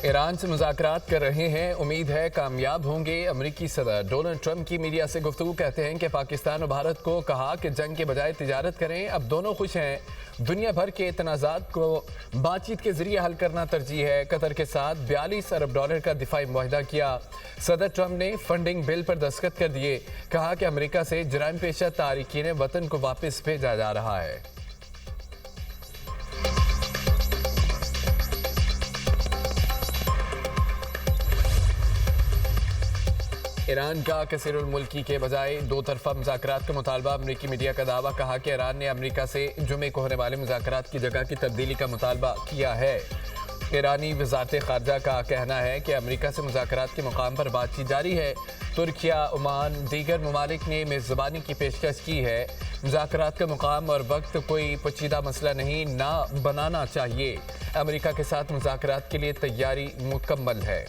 ایران سے مذاکرات کر رہے ہیں، امید ہے کامیاب ہوں گے۔ امریکی صدر ڈونلڈ ٹرمپ کی میڈیا سے گفتگو، کہتے ہیں کہ پاکستان اور بھارت کو کہا کہ جنگ کے بجائے تجارت کریں، اب دونوں خوش ہیں۔ دنیا بھر کے تنازعات کو بات چیت کے ذریعے حل کرنا ترجیح ہے۔ قطر کے ساتھ $42 ارب کا دفاعی معاہدہ کیا۔ صدر ٹرمپ نے فنڈنگ بل پر دستخط کر دیے، کہا کہ امریکہ سے جرائم پیشہ تارکین وطن کو واپس بھیجا جا رہا ہے۔ ایران کا کثیر الملکی کے بجائے دو طرفہ مذاکرات کا مطالبہ، امریکی میڈیا کا دعویٰ، کہا کہ ایران نے امریکہ سے جمعے کو ہونے والے مذاکرات کی جگہ کی تبدیلی کا مطالبہ کیا ہے۔ ایرانی وزارت خارجہ کا کہنا ہے کہ امریکہ سے مذاکرات کے مقام پر بات چیت جاری ہے۔ ترکیہ، عمان، دیگر ممالک نے میزبانی کی پیشکش کی ہے۔ مذاکرات کا مقام اور وقت کوئی پیچیدہ مسئلہ نہیں، نہ بنانا چاہیے۔ امریکہ کے ساتھ مذاکرات کے لیے تیاری مکمل ہے۔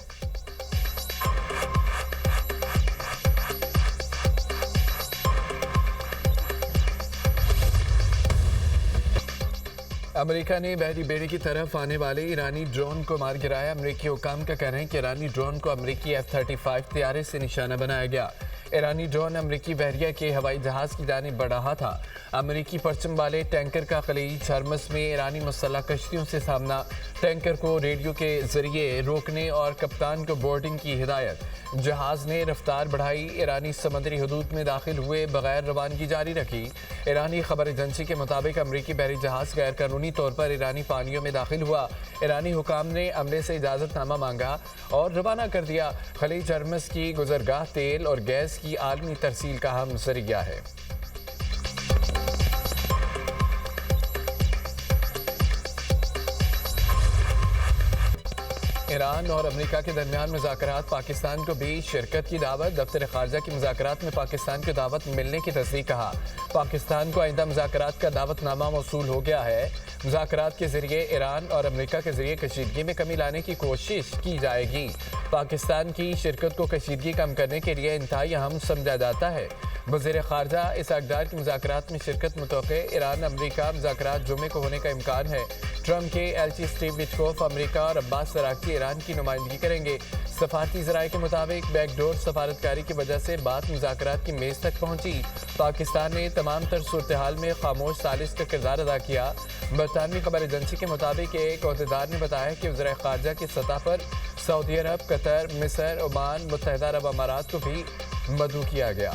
امریکہ نے بحری بیڑے کی طرف آنے والے ایرانی ڈرون کو مار گرایا۔ امریکی حکام کا کہنا ہے کہ ایرانی ڈرون کو امریکی F-35 طیارے سے نشانہ بنایا گیا۔ ایرانی ڈرون امریکی بحریہ کے ہوائی جہاز کی جانب بڑھ رہا تھا۔ امریکی پرچم والے ٹینکر کا خلیج ہرمز میں ایرانی مسلح کشتیوں سے سامنا، ٹینکر کو ریڈیو کے ذریعے روکنے اور کپتان کو بورڈنگ کی ہدایت۔ جہاز نے رفتار بڑھائی، ایرانی سمندری حدود میں داخل ہوئے بغیر روانگی جاری رکھی۔ ایرانی خبر ایجنسی کے مطابق امریکی بحری جہاز غیر قانونی طور پر ایرانی پانیوں میں داخل ہوا۔ ایرانی حکام نے عملے سے اجازت نامہ مانگا اور روانہ کر دیا۔ خلیج ہرمز کی گزرگاہ تیل اور گیس کی عالمی ترسیل کا اہم ذریعہ ہے۔ ایران اور امریکہ کے درمیان مذاکرات، پاکستان کو بھی شرکت کی دعوت۔ دفتر خارجہ کی مذاکرات میں پاکستان کو دعوت ملنے کی تصدیق، کہا پاکستان کو آئندہ مذاکرات کا دعوت نامہ موصول ہو گیا ہے۔ مذاکرات کے ذریعے ایران اور امریکہ کے ذریعے کشیدگی میں کمی لانے کی کوشش کی جائے گی۔ پاکستان کی شرکت کو کشیدگی کم کرنے کے لیے انتہائی اہم سمجھا جاتا ہے۔ وزیر خارجہ اس اقدار کی مذاکرات میں شرکت متوقع۔ ایران امریکہ مذاکرات جمعے کو ہونے کا امکان ہے۔ ٹرمپ کے ایلچی اسٹیو وٹکوف امریکہ اور عباس عراقچی ایران کی نمائندگی کریں گے۔ سفارتی ذرائع کے مطابق بیک ڈور سفارتکاری کی وجہ سے بات مذاکرات کی میز تک پہنچی۔ پاکستان نے تمام تر صورتحال میں خاموش ثالث کا کردار ادا کیا۔ برطانوی خبر ایجنسی کے مطابق ایک عہدیدار نے بتایا کہ وزرائے خارجہ کی سطح پر سعودی عرب، قطر، مصر، عمان، متحدہ عرب امارات کو بھی مدعو کیا گیا۔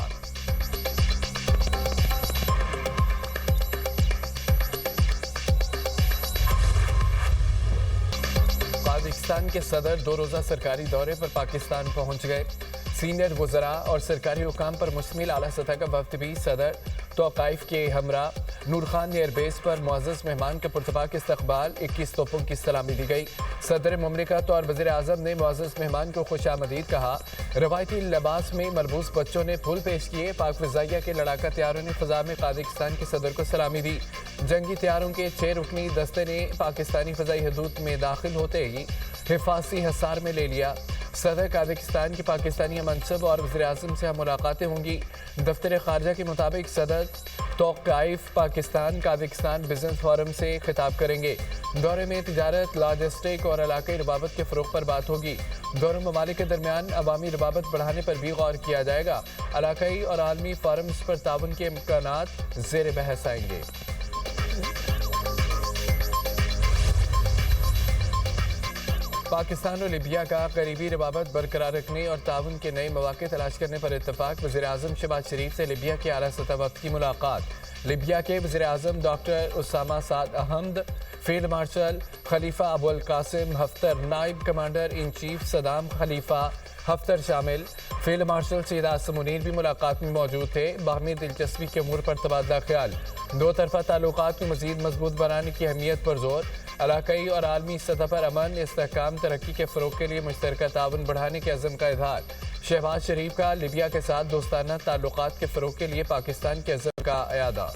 پاکستان کے صدر 2 روزہ سرکاری دورے پر پاکستان پہنچ گئے۔ سینئر وزراء اور سرکاری حکام پر مشتمل اعلیٰ سطح کا وفد بھی صدر توقائف کے ہمراہ نور خان ایئر بیس پر معزز مہمان کا پرتپاک استقبال، 21 توپوں کی سلامی دی گئی۔ صدر مملکت اور وزیر اعظم نے معزز مہمان کو خوش آمدید کہا۔ روایتی لباس میں ملبوس بچوں نے پھول پیش کیے۔ پاک فضائیہ کے لڑاکا طیاروں نے فضا میں قازقستان کے صدر کو سلامی دی۔ جنگی طیاروں کے 6 رکنی دستے نے پاکستانی فضائی حدود میں داخل ہوتے ہی حفاظتی حصار میں لے لیا۔ صدر قازقستان کے پاکستانی منصب اور وزیر اعظم سے ملاقاتیں ہوں گی۔ دفتر خارجہ کے مطابق صدر توقائف پاکستان قازقستان بزنس فورم سے خطاب کریں گے۔ دورے میں تجارت، لاجسٹک اور علاقائی روابط کے فروغ پر بات ہوگی۔ دونوں ممالک کے درمیان عوامی روابط بڑھانے پر بھی غور کیا جائے گا۔ علاقائی اور عالمی فورمز پر تعاون کے امکانات زیر بحث آئیں گے۔ پاکستان اور لیبیا کا قریبی روابط برقرار رکھنے اور تعاون کے نئے مواقع تلاش کرنے پر اتفاق۔ وزیر اعظم شہباز شریف سے لیبیا کے اعلیٰ سطح وفد کی ملاقات۔ لیبیا کے وزیر اعظم ڈاکٹر اسامہ سعد احمد، فیلڈ مارشل خلیفہ ابو القاسم حفتر، نائب کمانڈر ان چیف صدام خلیفہ حفتر شامل۔ فیلڈ مارشل سید عاصم منیر بھی ملاقات میں موجود تھے۔ باہمی دلچسپی کے امور پر تبادلہ خیال۔ دو طرفہ تعلقات میں مزید مضبوط بنانے کی اہمیت پر زور۔ علاقائی اور عالمی سطح پر امن، استحکام، ترقی کے فروغ کے لیے مشترکہ تعاون بڑھانے کے عزم کا اظہار۔ شہباز شریف کا لیبیا کے ساتھ دوستانہ تعلقات کے فروغ کے لیے پاکستان کے عزم کا اعادہ۔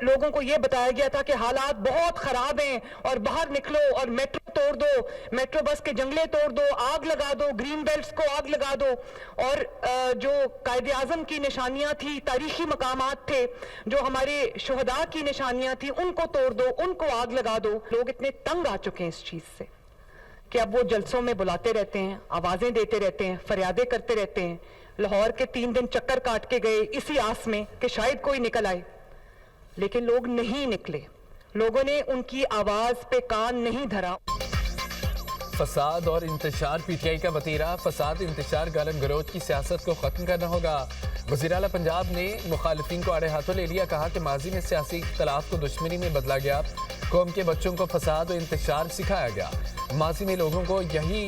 لوگوں کو یہ بتایا گیا تھا کہ حالات بہت خراب ہیں اور باہر نکلو اور میٹرو توڑ توڑ دو, میٹرو بس کے جنگلے توڑ دو, آگ لگا دو, گرین بیلٹس کو آگ لگا دو, اور جو قائد اعظم کی نشانیاں تھی, تاریخی مقامات تھے, جو ہمارے شہداء کی نشانیاں تھیں, ان کو توڑ دو, ان کو آگ لگا دو. لوگ اتنے تنگ آ چکے ہیں اس چیز سے کہ اب وہ جلسوں میں بلاتے رہتے ہیں, آوازیں دیتے رہتے ہیں, فریادیں کرتے رہتے ہیں. لاہور کے 3 دن چکر کاٹ کے گئے اسی آس میں کہ شاید کوئی نکل آئے, لیکن لوگ نہیں نکلے. لوگوں نے ان کی آواز پہ کان نہیں دھرا. فساد اور انتشار پی ٹی آئی کا وتیرہ. فساد, انتشار, گالم گلوچ کی سیاست کو ختم کرنا ہوگا. وزیر اعلیٰ پنجاب نے مخالفین کو آڑے ہاتھوں لے لیا. کہا کہ ماضی میں سیاسی اختلاف کو دشمنی میں بدلا گیا. قوم کے بچوں کو فساد و انتشار سکھایا گیا. ماضی میں لوگوں کو یہی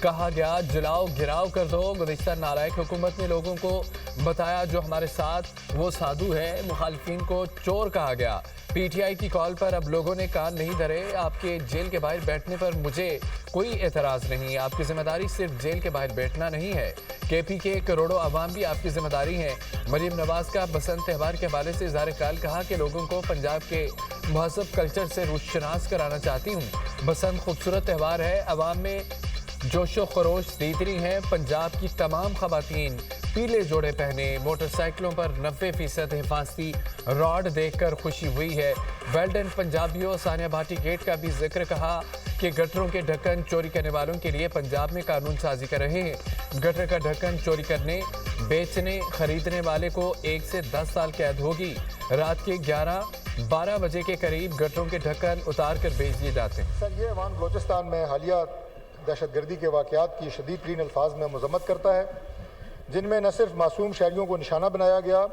کہا گیا, جلاؤ گراؤ کر دو. گزشتہ نالائق حکومت نے لوگوں کو بتایا جو ہمارے ساتھ وہ سادھو ہے. مخالفین کو چور کہا گیا. پی ٹی آئی کی کال پر اب لوگوں نے کان نہیں دھرے. آپ کے جیل کے باہر بیٹھنے پر مجھے کوئی اعتراض نہیں. آپ کی ذمہ داری صرف جیل کے باہر بیٹھنا نہیں ہے. کے پی کے کروڑوں عوام بھی آپ کی ذمہ داری ہیں. مریم نواز کا بسنت تہوار کے حوالے سے اظہار خیال. کہا کہ لوگوں کو پنجاب کے مہذب کلچر سے روشناس کرانا چاہتی ہوں. بسنت خوبصورت تہوار ہے. عوام میں جوش و خروش دیدری ہیں. پنجاب کی تمام خواتین پیلے جوڑے پہنے, موٹر سائیکلوں پر 90% حفاظتی راڈ دیکھ کر خوشی ہوئی ہے. ویلڈن پنجابیوں. ثانیہ بھاٹی گیٹ کا بھی ذکر. کہا کہ گٹروں کے ڈھکن چوری کرنے والوں کے لیے پنجاب میں قانون سازی کر رہے ہیں. گٹر کا ڈھکن چوری کرنے, بیچنے, خریدنے والے کو 1 سے 10 سال قید ہوگی. رات کے 11-12 بجے کے قریب گٹروں کے ڈھکن اتار کر بیچ دیے جاتے ہیں. سر, یہ ایوان بلوچستان میں حالیہ دہشت گردی کے واقعات کی شدید ترین الفاظ میں مذمت کرتا ہے, جن میں نہ صرف معصوم شہریوں کو نشانہ بنایا گیا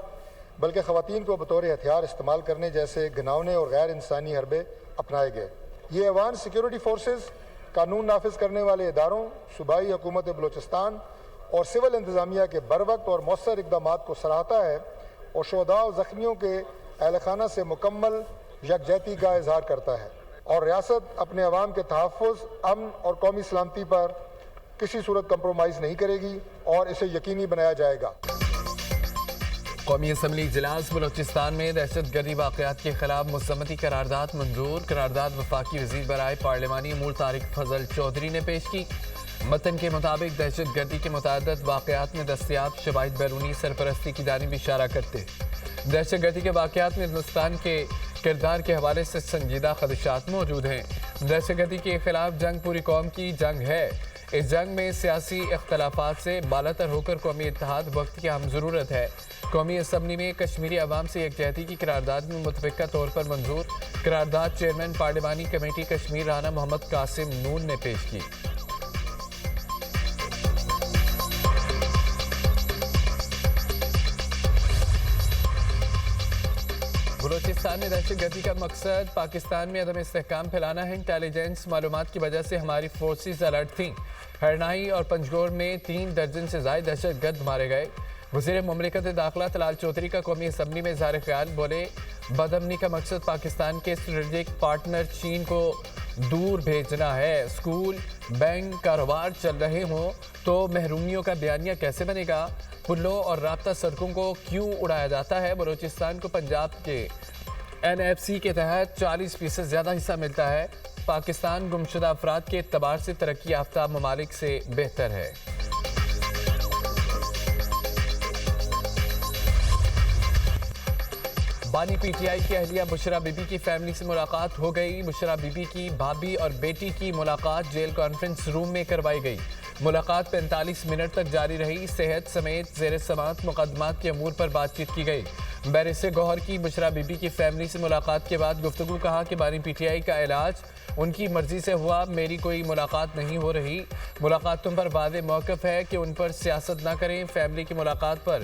بلکہ خواتین کو بطور ہتھیار استعمال کرنے جیسے گھناؤنے اور غیر انسانی حربے اپنائے گئے. یہ ایوان سیکیورٹی فورسز, قانون نافذ کرنے والے اداروں, صوبائی حکومت بلوچستان اور سول انتظامیہ کے بروقت اور مؤثر اقدامات کو سراہتا ہے اور شہداء و زخمیوں کے اہل خانہ سے مکمل یکجہتی کا اظہار کرتا ہے. اور ریاست اپنے عوام کے تحفظ, امن اور قومی سلامتی پر کسی صورت کمپرومائز نہیں کرے گی اور اسے یقینی بنایا جائے گا. قومی اسمبلی اجلاس. بلوچستان میں دہشت گردی واقعات کے خلاف مذمتی قرارداد منظور. قرارداد وفاقی وزیر برائے پارلیمانی امور طارق فضل چودھری نے پیش کی. متن کے مطابق دہشت گردی کے متعدد واقعات میں دستیاب شواہد بیرونی سرپرستی کی جانب اشارہ کرتے دہشت گردی کے واقعات میں ہندوستان کے کردار کے حوالے سے سنجیدہ خدشات موجود ہیں. دہشت گردی کے خلاف جنگ پوری قوم کی جنگ ہے. اس جنگ میں سیاسی اختلافات سے بالاتر ہو کر قومی اتحاد وقت کی اہم ضرورت ہے. قومی اسمبلی میں کشمیری عوام سے یکجہتی کی قرارداد میں متفقہ طور پر منظور. قرارداد چیئرمین پارلیمانی کمیٹی کشمیر رانا محمد قاسم نون نے پیش کی. بلوچستان میں دہشت گردی کا مقصد پاکستان میں عدم استحکام پھیلانا ہے. انٹیلیجنس معلومات کی وجہ سے ہماری فورسز الرٹ تھیں. ہرنائی اور پنجگور میں 3 درجن سے زائد دہشت گرد مارے گئے. وزیر مملکت داخلہ طلال چودھری کا قومی اسمبلی میں اظہار خیال. بولے بدامنی کا مقصد پاکستان کے اسٹریٹجک پارٹنر چین کو دور بھیجنا ہے. اسکول, بینک, کاروبار چل رہے ہوں تو محرومیوں کا بیانیہ کیسے بنے گا؟ پلوں اور رابطہ سڑکوں کو کیوں اڑایا جاتا ہے؟ بلوچستان کو پنجاب کے NFC کے تحت 40% زیادہ حصہ ملتا ہے. پاکستان گمشدہ افراد کے اعتبار سے ترقی یافتہ ممالک سے بہتر ہے. بانی پی ٹی آئی کی اہلیہ بشرا بی بی کی فیملی سے ملاقات ہو گئی. بشرا بی بی کی بھابھی اور بیٹی کی ملاقات جیل کانفرنس روم میں کروائی گئی. ملاقات 45 منٹ تک جاری رہی. صحت سمیت زیر سماعت مقدمات کے امور پر بات چیت کی گئی. بیرسٹر گوہر کی بشرا بی بی کی فیملی سے ملاقات کے بعد گفتگو. کہا کہ بانی پی ٹی آئی کا علاج ان کی مرضی سے ہوا, میری کوئی ملاقات نہیں ہو رہی. ملاقاتوں پر واضح موقف ہے کہ ان پر سیاست نہ کریں. فیملی کی ملاقات پر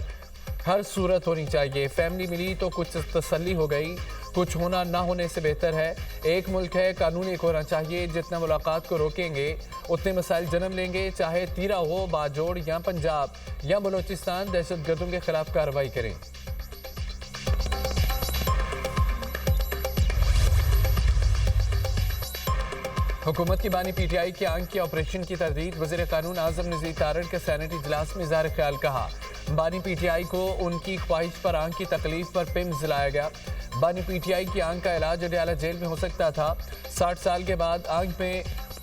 ہر صورت ہونی چاہیے. فیملی ملی تو کچھ تسلی ہو گئی. کچھ ہونا نہ ہونے سے بہتر ہے. ایک ملک ہے, قانون ایک ہونا چاہیے. جتنا ملاقات کو روکیں گے اتنے مسائل جنم لیں گے. چاہے تیرا ہو, باجوڑ یا پنجاب یا بلوچستان, دہشت گردوں کے خلاف کارروائی کریں. حکومت کی بانی پی ٹی آئی کی آنکھ کے آپریشن کی تردید. وزیر قانون اعظم نذیر تارڑ کا سینیٹ اجلاس میں اظہار خیال. کہا بانی پی ٹی آئی کو ان کی خواہش پر آنکھ کی تکلیف پر پمز لایا گیا. بانی پی ٹی آئی کی آنکھ کا علاج اڈیالہ جیل میں ہو سکتا تھا. 60 سال کے بعد آنکھ میں